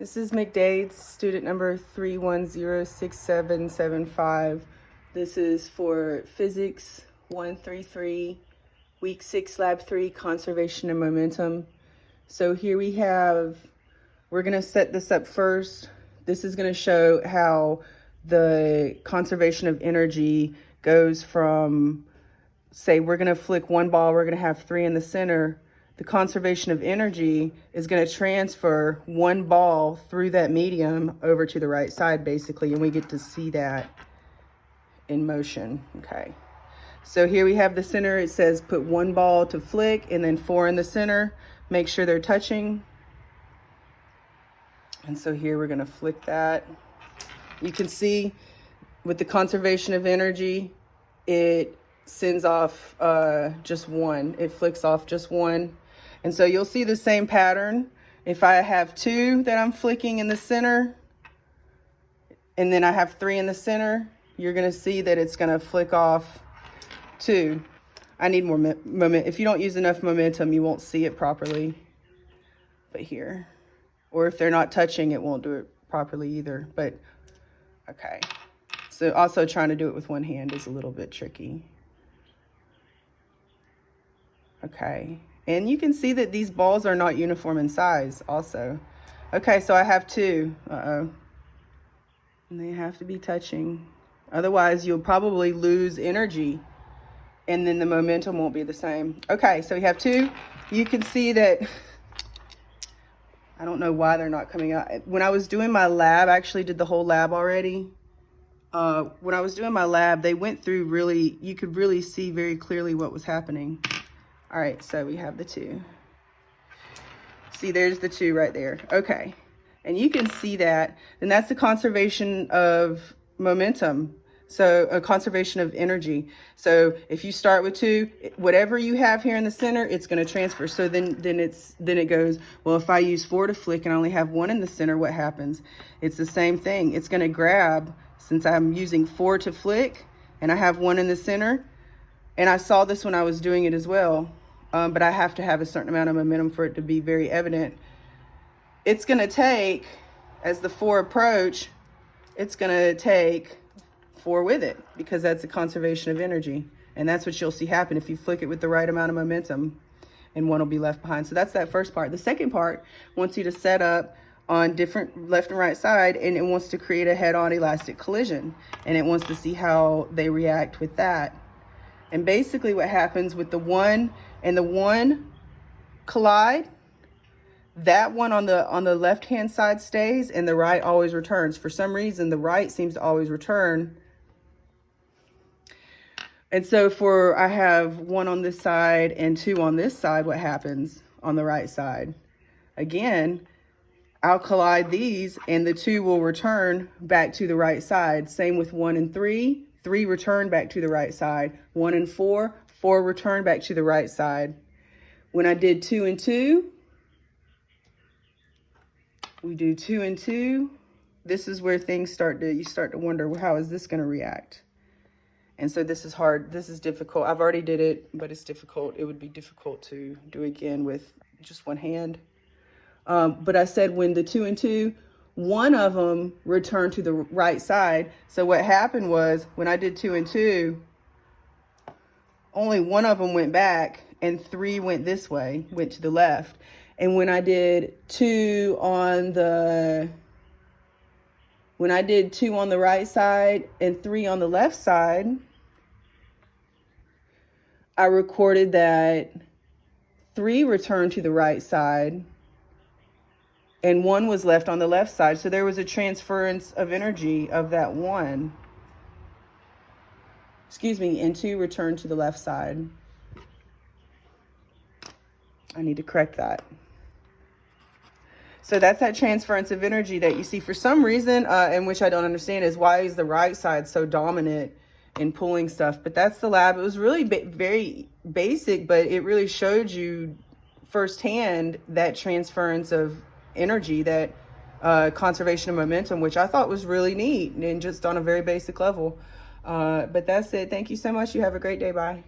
This is McDade, student number 3106775. This is for Physics 133, week 6, lab 3, conservation and momentum. So here we have, we're going to set this up first. This is going to show how the conservation of energy goes from, say, we're going to flick one ball, we're going to have 3 in the center. The conservation of energy is going to transfer one ball through that medium over to the right side, basically, and we get to see that in motion. Okay, so here we have the center. It says put one ball to flick and then 4 in the center. Make sure they're touching. And so here we're going to flick that. You can see with the conservation of energy, it sends off just one. It flicks off just one. And so you'll see the same pattern. If I have 2 that I'm flicking in the center, and then I have 3 in the center, you're gonna see that it's gonna flick off 2. I need more momentum. If you don't use enough momentum, you won't see it properly. But here, or if they're not touching, it won't do it properly either. But okay. So also trying to do it with one hand is a little bit tricky. Okay. And you can see that these balls are not uniform in size also. Okay, so I have 2. And they have to be touching. Otherwise, you'll probably lose energy and then the momentum won't be the same. Okay, so we have 2. You can see that, I don't know why they're not coming out. When I was doing my lab, I actually did the whole lab already. When I was doing my lab, they went through really, you could really see very clearly what was happening. All right, so we have the 2. See, there's the 2 right there. Okay, and you can see that, and that's the conservation of momentum. So a conservation of energy. So if you start with 2, whatever you have here in the center, it's going to transfer. So then it goes, well, if I use 4 to flick and I only have 1 in the center, what happens? It's the same thing. It's going to grab, since I'm using 4 to flick and I have 1 in the center, and I saw this when I was doing it as well. But I have to have a certain amount of momentum for it to be very evident. It's going to take, as the 4 approach, it's going to take 4 with it, because that's a conservation of energy. And that's what you'll see happen if you flick it with the right amount of momentum, and 1 will be left behind. So that's that first part. The second part wants you to set up on different left and right side, and it wants to create a head-on elastic collision. And it wants to see how they react with that. And basically what happens with the 1 and the 1 collide, that one on the left hand side stays and the right always returns. For some reason, the right seems to always return. And so I have 1 on this side and 2 on this side, what happens on the right side? Again, I'll collide these and the 2 will return back to the right side. Same with 1 and 3. 3 return back to the right side. 1 and 4, 4 return back to the right side. When I did 2 and 2, we do 2 and 2. This is where things you start to wonder, how is this going to react? And so this is hard. This is difficult. I've already did it, but it's difficult. It would be difficult to do again with just one hand. But I said when the 2 and 2, 1 of them returned to the right side. So what happened was when I did 2 and 2, only 1 of them went back and 3 went this way, went to the left. And when I did 2 on the right side and 3 on the left side, I recorded that 3 returned to the right side and 1 was left on the left side. So there was a transference of energy of that 1. Excuse me, and 2 returned to the left side. I need to correct that. So that's that transference of energy that you see. For some reason, in which I don't understand, is why is the right side so dominant in pulling stuff? But that's the lab. It was really very basic, but it really showed you firsthand that transference of energy, that conservation of momentum, which I thought was really neat and just on a very basic level. But that's it. Thank you so much. You have a great day. Bye.